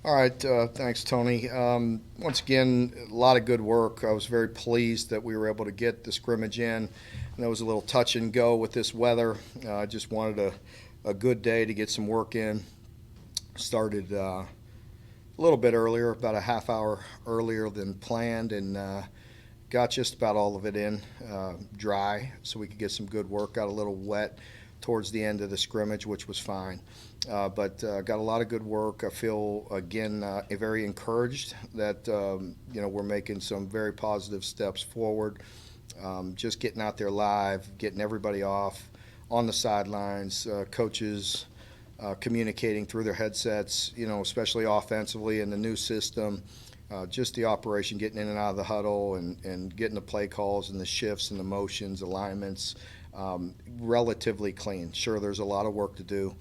All right, thanks, Tony. Once again, a lot of good work. I was very pleased that we were able to get the scrimmage in. And it was a little touch and go with this weather. I just wanted a good day to get some work in. Started a little bit earlier, about a half hour earlier than planned, and got just about all of it in dry so we could get some good work. Got a little wet towards the end of the scrimmage, which was fine. But got a lot of good work. I feel, again, very encouraged that we're making some very positive steps forward. Just getting out there live, getting everybody off on the sidelines, coaches communicating through their headsets, especially offensively in the new system. Just the operation, getting in and out of the huddle and getting the play calls and the shifts and the motions, alignments, relatively clean. Sure, there's a lot of work to do.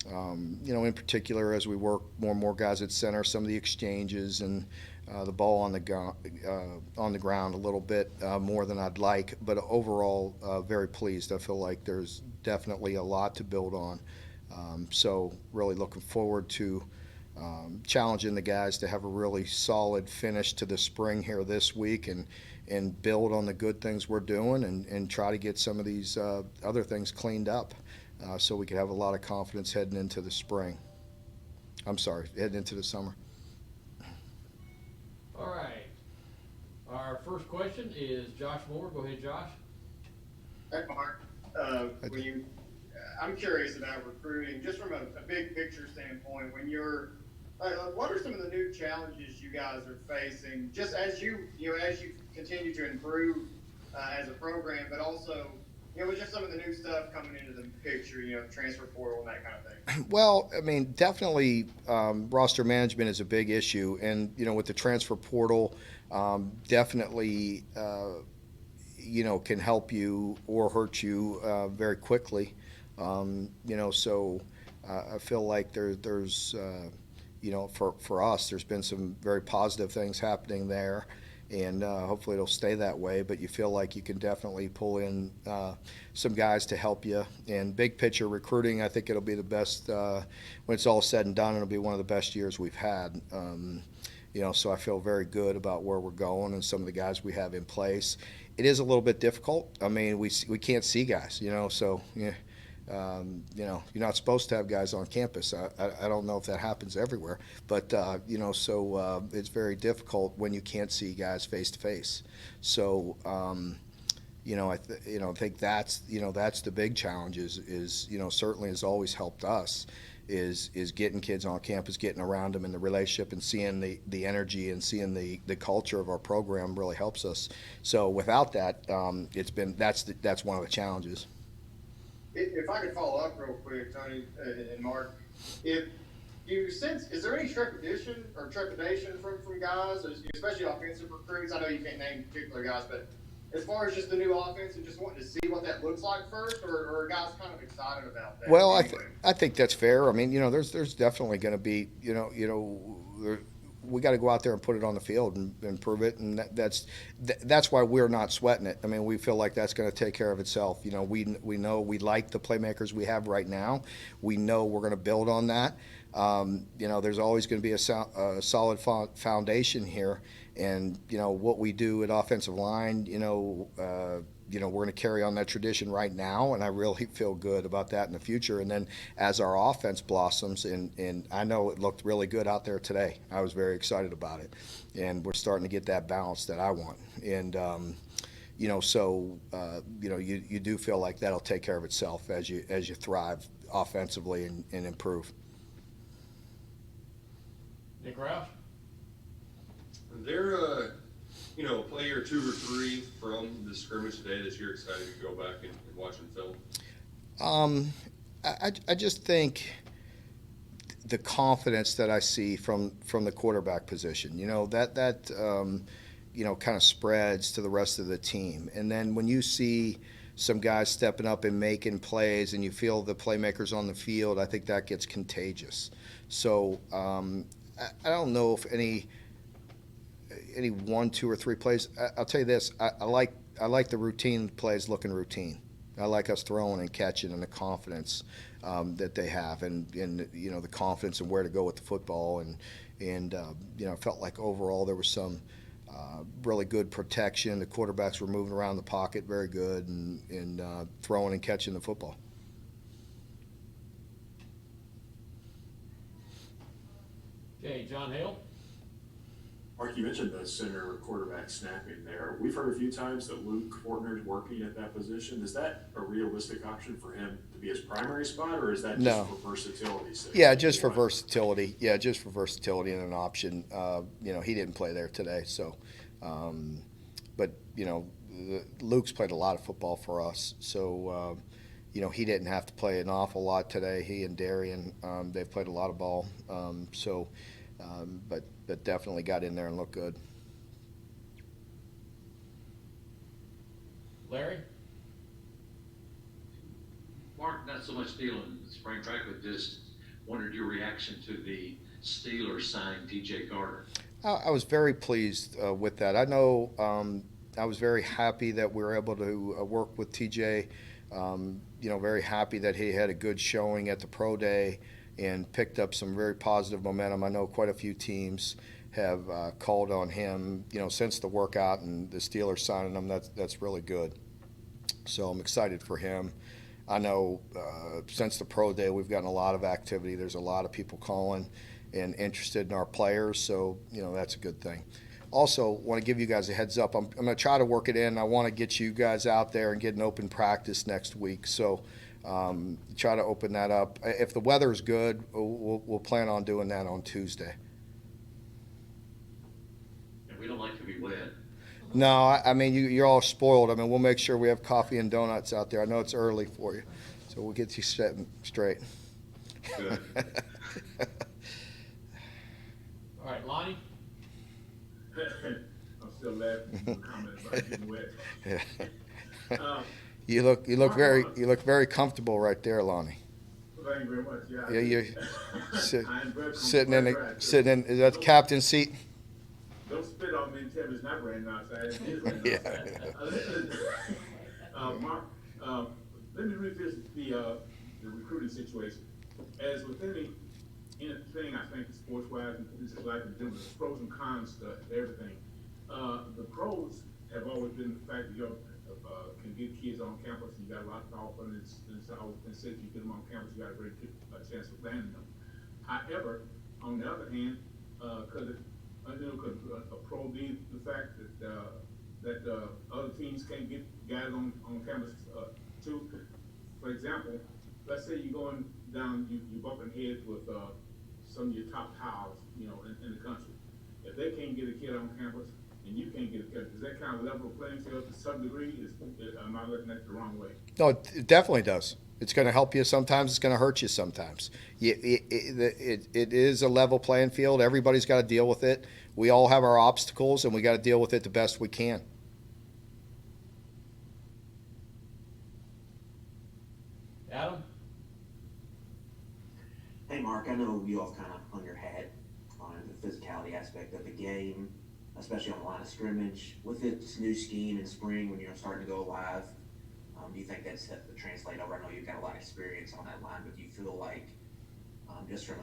In particular, as we work more and more guys at center, some of the exchanges and the ball on the ground a little bit more than I'd like. But overall, very pleased. I feel like there's definitely a lot to build on. So really looking forward to challenging the guys to have a really solid finish to the spring here this week and build on the good things we're doing and try to get some of these other things cleaned up so we could have a lot of confidence heading into the spring. I'm sorry, heading into the summer. All right. Our first question is Josh Moore. Go ahead, Josh. Hey, Mark. When you, I'm curious about recruiting, just from a big picture standpoint. When you're, what are some of the new challenges you guys are facing, just as as you continue to improve as a program, but also, with just some of the new stuff coming into the picture, transfer portal and that kind of thing. Well, I mean, definitely roster management is a big issue, and with the transfer portal, definitely can help you or hurt you very quickly. So I feel like there's for us, there's been some very positive things happening there, and hopefully it'll stay that way. But you feel like you can definitely pull in some guys to help you. And big picture recruiting, I think it'll be the best when it's all said and done. It'll be one of the best years we've had. So I feel very good about where we're going and some of the guys we have in place. It is a little bit difficult. I mean, we can't see guys, so yeah. You're not supposed to have guys on campus. I don't know if that happens everywhere, but so it's very difficult when you can't see guys face to face. So I think that's the big challenge is certainly has always helped us is getting kids on campus, getting around them in the relationship and seeing the energy and seeing the culture of our program really helps us. So without that, that's one of the challenges. If I could follow up real quick, Tony and Mark, if you sense, is there any trepidation from guys, especially offensive recruits? I know you can't name particular guys, but as far as just the new offense and just wanting to see what that looks like first, or are guys kind of excited about that? Well, anyway? I think that's fair. I mean, there's definitely going to be, we got to go out there and put it on the field and prove it, and that's why we're not sweating it. I mean, we feel like that's going to take care of itself. We know we like the playmakers we have right now. We know we're going to build on that. There's always going to be a solid foundation here, and what we do at offensive line, we're going to carry on that tradition right now, and I really feel good about that in the future. And then as our offense blossoms, and I know it looked really good out there today. I was very excited about it, and we're starting to get that balance that I want. And you do feel like that'll take care of itself as you thrive offensively and improve. Nick Roush. Is there a player two or three from the scrimmage today that you're excited to go back and watch and film? I just think the confidence that I see from the quarterback position, that kind of spreads to the rest of the team. And then when you see some guys stepping up and making plays and you feel the playmakers on the field, I think that gets contagious. So I don't know if any 1, 2, or 3 plays. I'll tell you this: I like the routine plays looking routine. I like us throwing and catching and the confidence that they have, and the confidence and where to go with the football, and felt like overall there was some really good protection. The quarterbacks were moving around the pocket very good and throwing and catching the football. Okay, John Hale. Mark, you mentioned the center quarterback snapping there. We've heard a few times that Luke Fortner's working at that position. Is that a realistic option for him to be his primary spot, or is that just No. for versatility's sake? Yeah, just for versatility. Yeah, just for versatility and an option. He didn't play there today, so. But Luke's played a lot of football for us, so he didn't have to play an awful lot today. He and Darian, they've played a lot of ball, but definitely got in there and looked good. Larry. Mark, not so much dealing with spring track, but just wondered your reaction to the Steelers signing DJ Carter. I was very pleased with that. I know I was very happy that we were able to work with TJ. Very happy that he had a good showing at the Pro Day and picked up some very positive momentum. I know quite a few teams have called on him, since the workout and the Steelers signing him. That's really good. So I'm excited for him. I know since the Pro Day we've gotten a lot of activity. There's a lot of people calling and interested in our players, so that's a good thing. Also, want to give you guys a heads up. I'm going to try to work it in. I want to get you guys out there and get an open practice next week. So try to open that up. If the weather's good, we'll plan on doing that on Tuesday. And we don't like to be wet. No, I mean, you're all spoiled. I mean, we'll make sure we have coffee and donuts out there. I know it's early for you, so we'll get you setting straight. Good. All right, Lonnie. I'm still laughing at the comment about getting wet. You look very comfortable right there, Lonnie. Thank you very much. Yeah, you're I am very sitting in comfortable. is that the captain's seat? Don't spit on me and tell me it's not raining outside. It is raining Yeah. outside. Mark, let me revisit the recruiting situation. As with anything, I think, sports-wise, and this is like in general, there's pros and cons to everything. The pros have always been the fact that you can get kids on campus, and you got a lot of confidence, and it's always been said you get them on campus, you got a very good chance of landing them. However, on the other hand, could a pro be the fact that other teams can't get guys on campus too? For example, let's say you're going down, you're bumping heads with some of your top towers, in the country. If they can't get a kid on campus and you can't get a kid, does that kind of level the playing field to some degree? Am I looking at it the wrong way? No, it definitely does. It's going to help you sometimes. It's going to hurt you sometimes. It is a level playing field. Everybody's got to deal with it. We all have our obstacles, and we got to deal with it the best we can. Adam. Hey, Mark, I know you all kind of hung your hat on the physicality aspect of the game, especially on the line of scrimmage. With this new scheme in spring, when you're starting to go live, do you think that's set to translate over? I know you've got a lot of experience on that line, but do you feel like, just from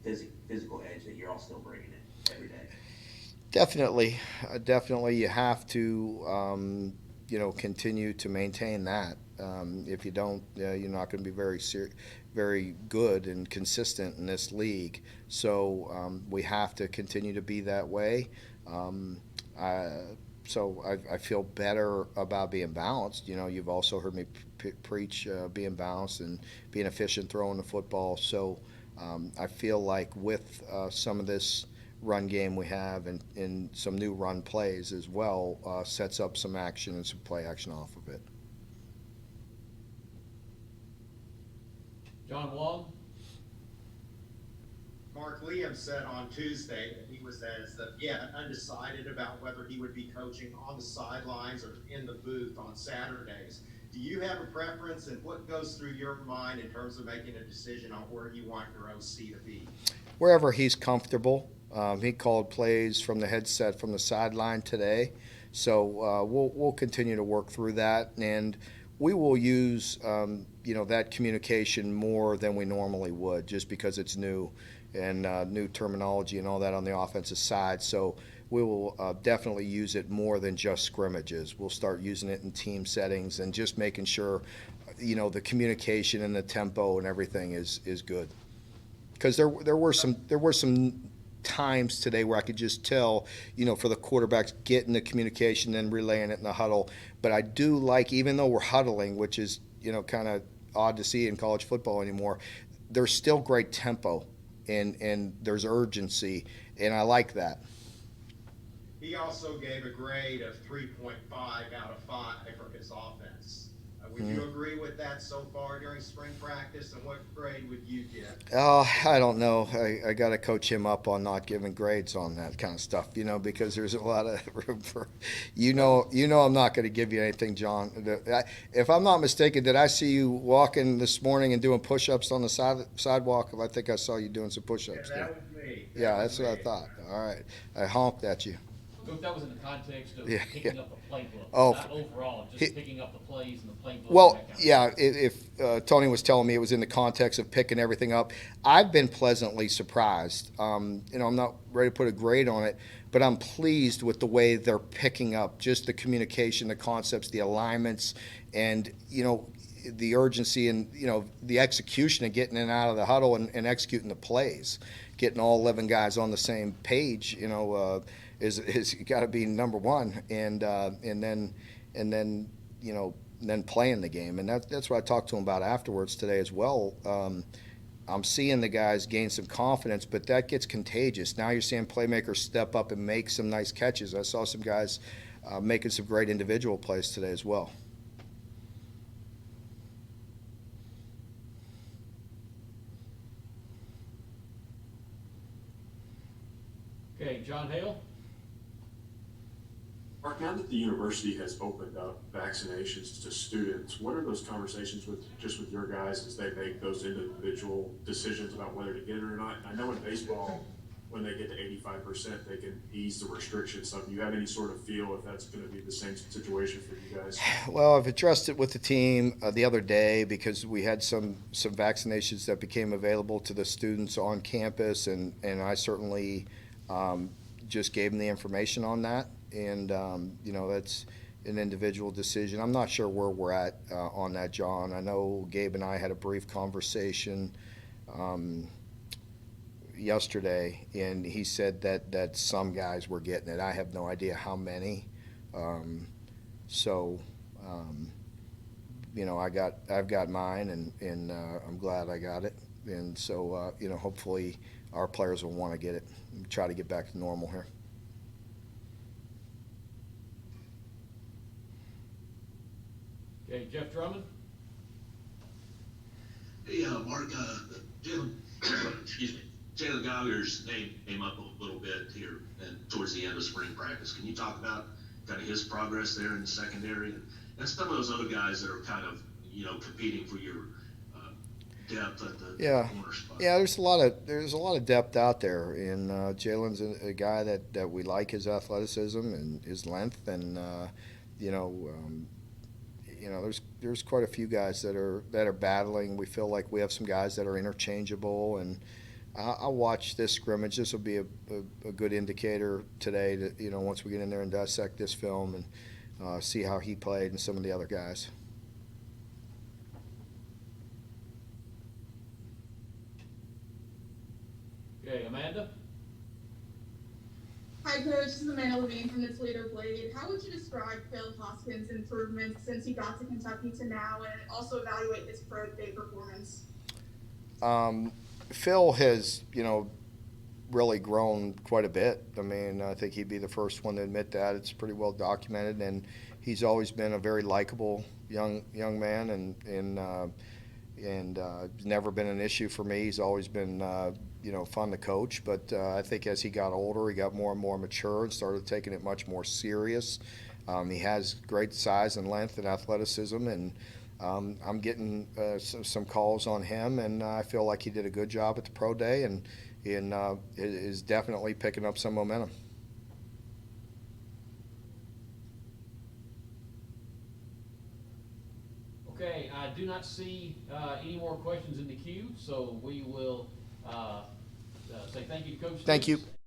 a physical edge, that you're all still bringing it every day? Definitely. You have to, continue to maintain that. If you don't, you're not going to be very good and consistent in this league. So we have to continue to be that way. So I feel better about being balanced. You've also heard me preach being balanced and being efficient throwing the football. So I feel like with some of this run game we have and some new run plays as well sets up some action and some play action off of it. John Wall. Mark, Liam said on Tuesday that he was undecided about whether he would be coaching on the sidelines or in the booth on Saturdays. Do you have a preference, and what goes through your mind in terms of making a decision on where you want your OC to be? Wherever he's comfortable. He called plays from the headset from the sideline today. So we'll continue to work through that, and we will use that communication more than we normally would, just because it's new and new terminology and all that on the offensive side. So we will definitely use it more than just scrimmages. We'll start using it in team settings and just making sure, the communication and the tempo and everything is good. Because there were some times today where I could just tell, for the quarterbacks getting the communication and relaying it in the huddle. But I do like, even though we're huddling, which is, kind of odd to see in college football anymore, there's still great tempo and there's urgency, and I like that. He also gave a grade of 3.5 out of 5 for his offense. Would you agree with that so far during spring practice, and what grade would you give? I don't know. I got to coach him up on not giving grades on that kind of stuff, because there's a lot of room for, I'm not going to give you anything, John. If I'm not mistaken, did I see you walking this morning and doing push-ups on the sidewalk? I think I saw you doing some push-ups. Yeah, that was me. Yeah, that's what I thought. All right. I honked at you. Coach, that was in the context of Yeah, picking yeah. up the playbook, Oh, not overall, just picking up the plays and the playbook. Well, and that kind of yeah, stuff. if Tony was telling me it was in the context of picking everything up, I've been pleasantly surprised. I'm not ready to put a grade on it, but I'm pleased with the way they're picking up just the communication, the concepts, the alignments, and, the urgency and, the execution of getting in and out of the huddle and executing the plays. Getting all 11 guys on the same page, is got to be number one, and then playing the game, and that's what I talked to him about afterwards today as well. I'm seeing the guys gain some confidence, but that gets contagious. Now you're seeing playmakers step up and make some nice catches. I saw some guys making some great individual plays today as well. Okay, John Hale? Mark, now that the university has opened up vaccinations to students, what are those conversations with your guys as they make those individual decisions about whether to get it or not? I know in baseball, when they get to 85%, they can ease the restrictions. So do you have any sort of feel if that's going to be the same situation for you guys? Well, I've addressed it with the team the other day, because we had some vaccinations that became available to the students on campus, and I certainly just gave them the information on that. And, that's an individual decision. I'm not sure where we're at on that, John. I know Gabe and I had a brief conversation yesterday, and he said that some guys were getting it. I have no idea how many. I've got mine, and I'm glad I got it. And so, hopefully our players will want to get it and try to get back to normal here. Okay, Jeff Drummond? Hey, Mark, Jalen, excuse me, Jalen Gallagher's name came up a little bit here and towards the end of spring practice. Can you talk about kind of his progress there in the secondary and some of those other guys that are kind of, competing for your depth at the corner spot? Yeah, there's a lot of depth out there, and Jalen's a guy that we like, his athleticism and his length, and there's quite a few guys that are battling. We feel like we have some guys that are interchangeable, and I'll watch this scrimmage. This will be a good indicator today that, once we get in there and dissect this film and see how he played and some of the other guys. Okay, Amanda? Hi, Coach. This is Amanda Levine from the Toledo Blade. How would you describe Phil Hoskins' improvements since he got to Kentucky to now, and also evaluate his pro day performance? Phil has, really grown quite a bit. I mean, I think he'd be the first one to admit that. It's pretty well documented, and he's always been a very likable young man, and it's never been an issue for me. He's always been fun to coach, but I think as he got older, he got more and more mature and started taking it much more serious. He has great size and length and athleticism, and I'm getting some calls on him, and I feel like he did a good job at the pro day, and is definitely picking up some momentum. Okay, I do do not see any more questions in the queue, so we will say thank you to Coach Thank you. Stoops.